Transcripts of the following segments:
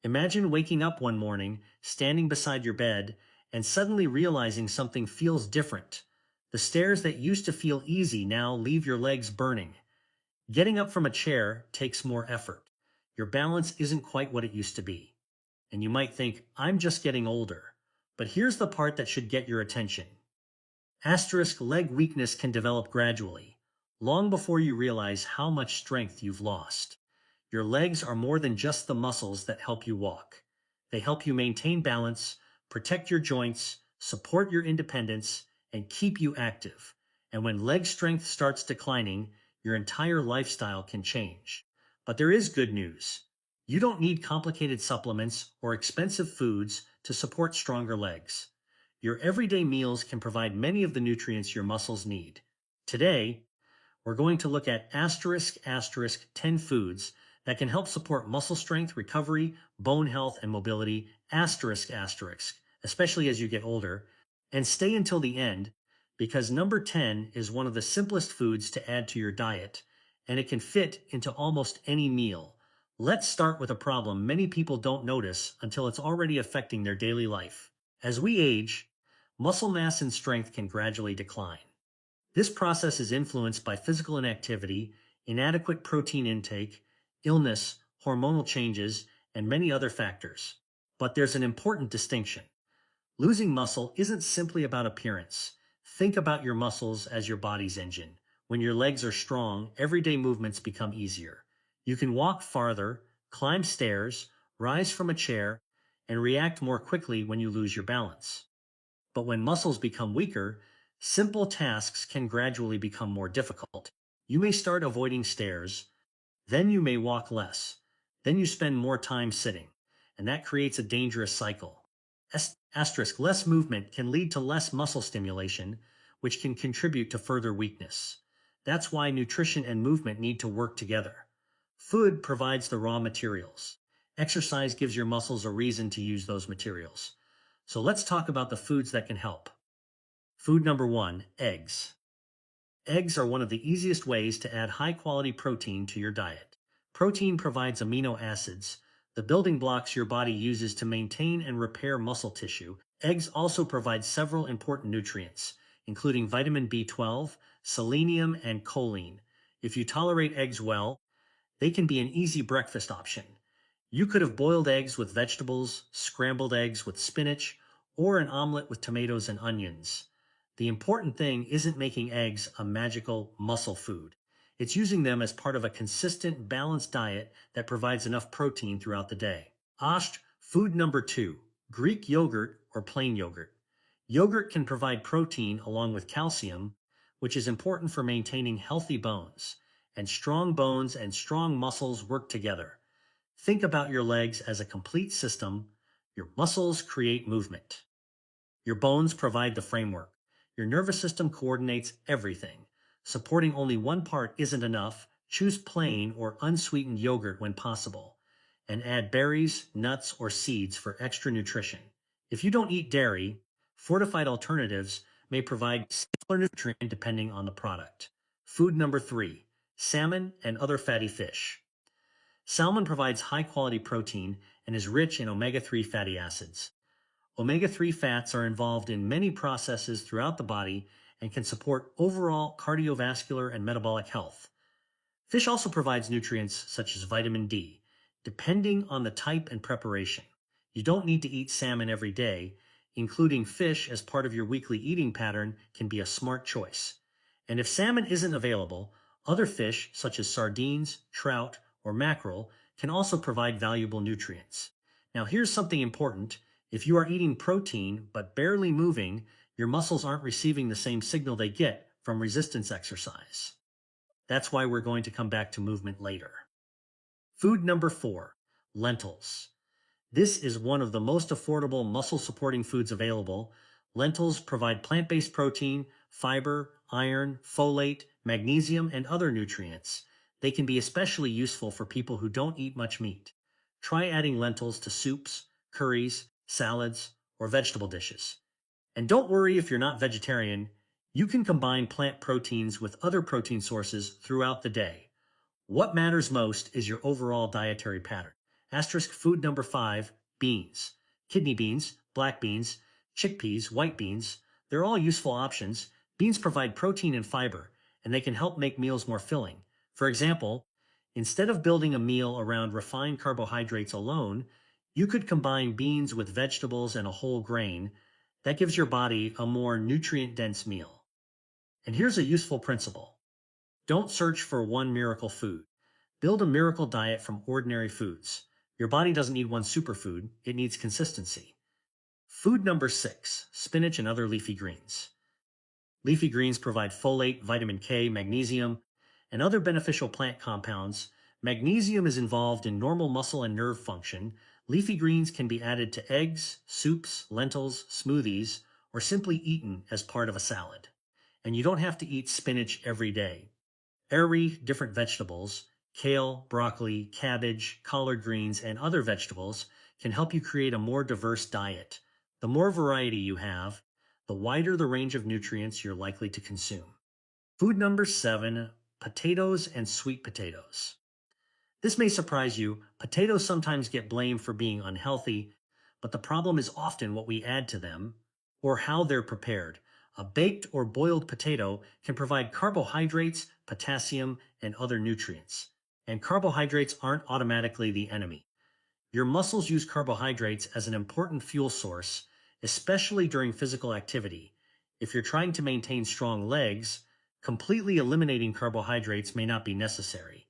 Imagine waking up one morning, standing beside your bed, and suddenly realizing something feels different. The stairs that used to feel easy now leave your legs burning. Getting up from a chair takes more effort. Your balance isn't quite what it used to be. And you might think, I'm just getting older. But here's the part that should get your attention. Asterisk leg weakness can develop gradually, long before you realize how much strength you've lost. Your legs are more than just the muscles that help you walk. They help you maintain balance, protect your joints, support your independence, and keep you active. And when leg strength starts declining, your entire lifestyle can change. But there is good news. You don't need complicated supplements or expensive foods to support stronger legs. Your everyday meals can provide many of the nutrients your muscles need. Today, we're going to look at ** 10 foods that can help support muscle strength, recovery, bone health, and mobility, **, especially as you get older, and stay until the end because number 10 is one of the simplest foods to add to your diet, and it can fit into almost any meal. Let's start with a problem many people don't notice until it's already affecting their daily life. As we age, muscle mass and strength can gradually decline. This process is influenced by physical inactivity, inadequate protein intake, illness, hormonal changes, and many other factors. But there's an important distinction. Losing muscle isn't simply about appearance. Think about your muscles as your body's engine. When your legs are strong, everyday movements become easier. You can walk farther, climb stairs, rise from a chair, and react more quickly when you lose your balance. But when muscles become weaker, simple tasks can gradually become more difficult. You may start avoiding stairs, then you may walk less, then you spend more time sitting, and that creates a dangerous cycle. Less movement can lead to less muscle stimulation, which can contribute to further weakness. That's why nutrition and movement need to work together. Food provides the raw materials. Exercise gives your muscles a reason to use those materials. So let's talk about the foods that can help. Food number 1, eggs. Eggs are one of the easiest ways to add high-quality protein to your diet. Protein provides amino acids, the building blocks your body uses to maintain and repair muscle tissue. Eggs also provide several important nutrients, including vitamin B12, selenium, and choline. If you tolerate eggs well, they can be an easy breakfast option. You could have boiled eggs with vegetables, scrambled eggs with spinach, or an omelet with tomatoes and onions. The important thing isn't making eggs a magical muscle food. It's using them as part of a consistent, balanced diet that provides enough protein throughout the day. Food number 2, Greek yogurt or plain yogurt. Yogurt can provide protein along with calcium, which is important for maintaining healthy bones. And strong muscles work together. Think about your legs as a complete system. Your muscles create movement. Your bones provide the framework. Your nervous system coordinates everything. Supporting only one part isn't enough. Choose plain or unsweetened yogurt when possible. And add berries, nuts, or seeds for extra nutrition. If you don't eat dairy, fortified alternatives may provide similar nutrients depending on the product. Food number 3, salmon and other fatty fish. Salmon provides high-quality protein and is rich in omega-3 fatty acids. Omega-3 fats are involved in many processes throughout the body and can support overall cardiovascular and metabolic health. Fish also provides nutrients such as vitamin D, depending on the type and preparation. You don't need to eat salmon every day. Including fish as part of your weekly eating pattern can be a smart choice. And if salmon isn't available, other fish such as sardines, trout, or mackerel can also provide valuable nutrients. Now here's something important. If you are eating protein but barely moving, your muscles aren't receiving the same signal they get from resistance exercise. That's why we're going to come back to movement later. Food number 4, lentils. This is one of the most affordable muscle-supporting foods available. Lentils provide plant-based protein, fiber, iron, folate, magnesium, and other nutrients. They can be especially useful for people who don't eat much meat. Try adding lentils to soups, curries, salads, or vegetable dishes. And don't worry if you're not vegetarian. You can combine plant proteins with other protein sources throughout the day. What matters most is your overall dietary pattern. Food number 5, beans. Kidney beans, black beans, chickpeas, white beans. They're all useful options. Beans provide protein and fiber, and they can help make meals more filling. For example, instead of building a meal around refined carbohydrates alone, you could combine beans with vegetables and a whole grain. That gives your body a more nutrient-dense meal. And here's a useful principle. Don't search for one miracle food. Build a miracle diet from ordinary foods. Your body doesn't need one superfood, it needs consistency. Food number 6, spinach and other leafy greens. Leafy greens provide folate, vitamin K, magnesium, and other beneficial plant compounds. Magnesium is involved in normal muscle and nerve function. Leafy greens can be added to eggs, soups, lentils, smoothies, or simply eaten as part of a salad. And you don't have to eat spinach every day. Every different vegetables, kale, broccoli, cabbage, collard greens, and other vegetables can help you create a more diverse diet. The more variety you have, the wider the range of nutrients you're likely to consume. Food number 7, potatoes and sweet potatoes. This may surprise you. Potatoes sometimes get blamed for being unhealthy, but the problem is often what we add to them or how they're prepared. A baked or boiled potato can provide carbohydrates, potassium, and other nutrients. And carbohydrates aren't automatically the enemy. Your muscles use carbohydrates as an important fuel source, especially during physical activity. If you're trying to maintain strong legs, completely eliminating carbohydrates may not be necessary.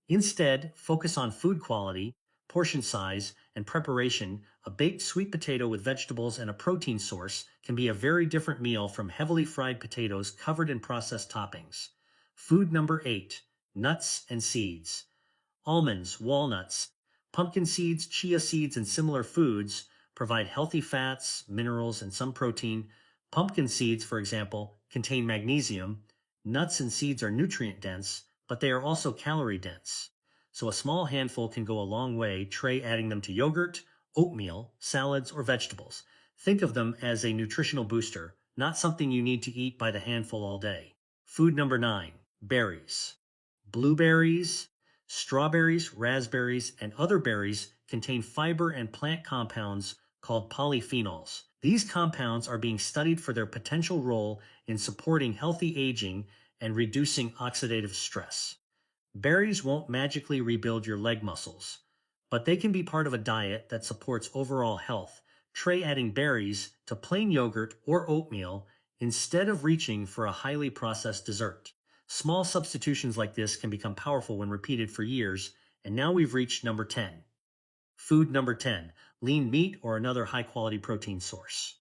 Instead, focus on food quality, portion size, and preparation. A baked sweet potato with vegetables and a protein source can be a very different meal from heavily fried potatoes covered in processed toppings. Food number 8, nuts and seeds. Almonds, walnuts, pumpkin seeds, chia seeds, and similar foods provide healthy fats, minerals, and some protein. Pumpkin seeds, for example, contain magnesium. Nuts and seeds are nutrient dense, but they are also calorie dense. So a small handful can go a long way. Try adding them to yogurt, oatmeal, salads, or vegetables. Think of them as a nutritional booster, not something you need to eat by the handful all day. Food number 9, berries. Blueberries, strawberries, raspberries, and other berries contain fiber and plant compounds called polyphenols. These compounds are being studied for their potential role in supporting healthy aging and reducing oxidative stress. Berries won't magically rebuild your leg muscles, but they can be part of a diet that supports overall health. Try adding berries to plain yogurt or oatmeal instead of reaching for a highly processed dessert. Small substitutions like this can become powerful when repeated for years, and now we've reached number 10. Food number 10, lean meat or another high-quality protein source.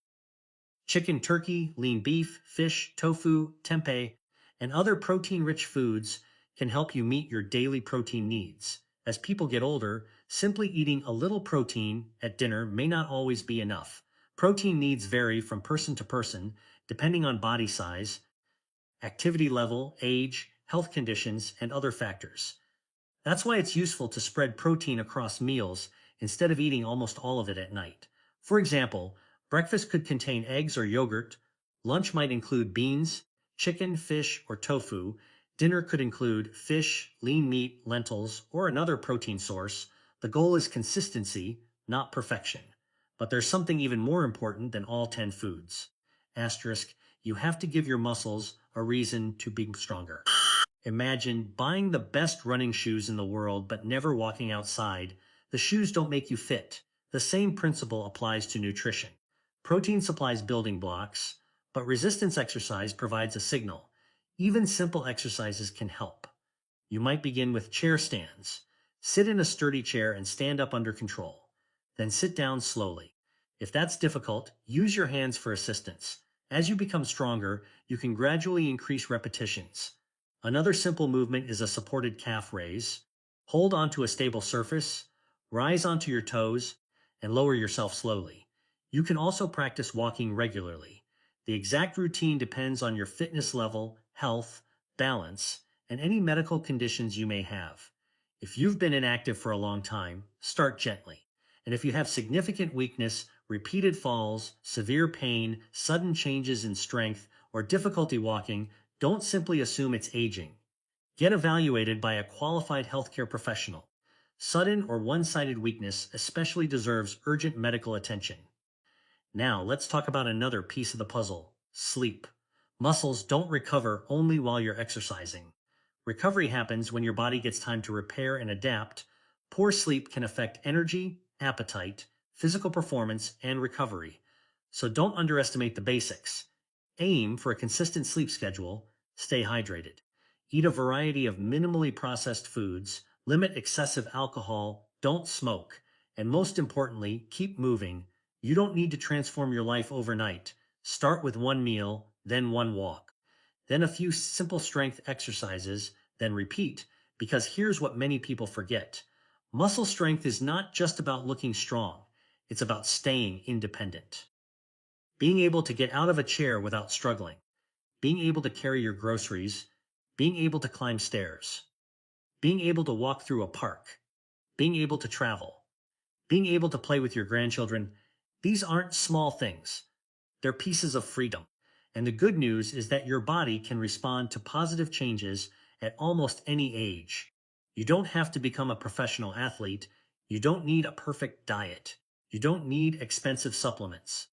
Chicken, turkey, lean beef, fish, tofu, tempeh, and other protein-rich foods can help you meet your daily protein needs. As people get older, simply eating a little protein at dinner may not always be enough. Protein needs vary from person to person, depending on body size, activity level, age, health conditions, and other factors. That's why it's useful to spread protein across meals instead of eating almost all of it at night. For example, breakfast could contain eggs or yogurt, lunch might include beans, chicken, fish, or tofu, dinner could include fish, lean meat, lentils, or another protein source. The goal is consistency, not perfection. But there's something even more important than all 10 foods. Asterisk, you have to give your muscles a reason to be stronger. Imagine buying the best running shoes in the world but never walking outside. The shoes don't make you fit. The same principle applies to nutrition. Protein supplies building blocks, but resistance exercise provides a signal. Even simple exercises can help. You might begin with chair stands. Sit in a sturdy chair and stand up under control. Then sit down slowly. If that's difficult, use your hands for assistance. As you become stronger, you can gradually increase repetitions. Another simple movement is a supported calf raise. Hold onto a stable surface, rise onto your toes, and lower yourself slowly. You can also practice walking regularly. The exact routine depends on your fitness level, health, balance, and any medical conditions you may have. If you've been inactive for a long time, start gently. And if you have significant weakness, repeated falls, severe pain, sudden changes in strength, or difficulty walking, don't simply assume it's aging. Get evaluated by a qualified healthcare professional. Sudden or one-sided weakness especially deserves urgent medical attention. Now, let's talk about another piece of the puzzle: sleep. Muscles don't recover only while you're exercising. Recovery happens when your body gets time to repair and adapt. Poor sleep can affect energy, appetite, physical performance, and recovery. So don't underestimate the basics. Aim for a consistent sleep schedule, stay hydrated. Eat a variety of minimally processed foods, limit excessive alcohol, don't smoke, and most importantly, keep moving. You don't need to transform your life overnight. Start with one meal, then one walk, then a few simple strength exercises, then repeat, because here's what many people forget. Muscle strength is not just about looking strong, it's about staying independent. Being able to get out of a chair without struggling, being able to carry your groceries, being able to climb stairs, being able to walk through a park, being able to travel, being able to play with your grandchildren. These aren't small things. They're pieces of freedom. And the good news is that your body can respond to positive changes at almost any age. You don't have to become a professional athlete. You don't need a perfect diet. You don't need expensive supplements.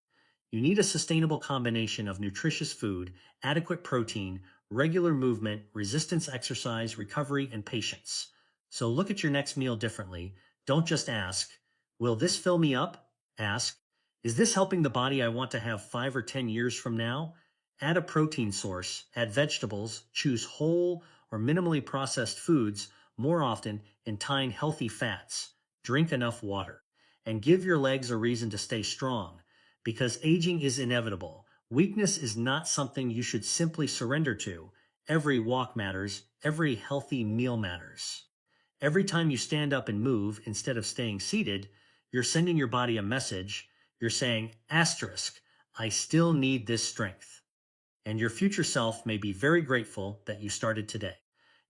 You need a sustainable combination of nutritious food, adequate protein, regular movement, resistance exercise, recovery, and patience. So look at your next meal differently. Don't just ask, will this fill me up? Ask, is this helping the body I want to have 5 or 10 years from now? Add a protein source, add vegetables, choose whole or minimally processed foods more often, and tying healthy fats. Drink enough water. And give your legs a reason to stay strong, because aging is inevitable. Weakness is not something you should simply surrender to. Every walk matters, every healthy meal matters. Every time you stand up and move instead of staying seated, you're sending your body a message. You're saying, asterisk, I still need this strength. And your future self may be very grateful that you started today.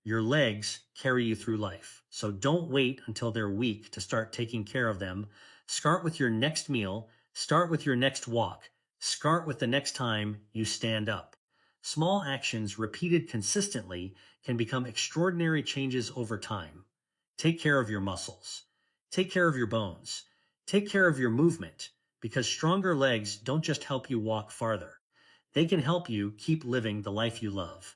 Your legs carry you through life, so don't wait until they're weak to start taking care of them. Start with your next meal, start with your next walk, start with the next time you stand up. Small actions repeated consistently can become extraordinary changes over time. Take care of your muscles. Take care of your bones. Take care of your movement, because stronger legs don't just help you walk farther. They can help you keep living the life you love.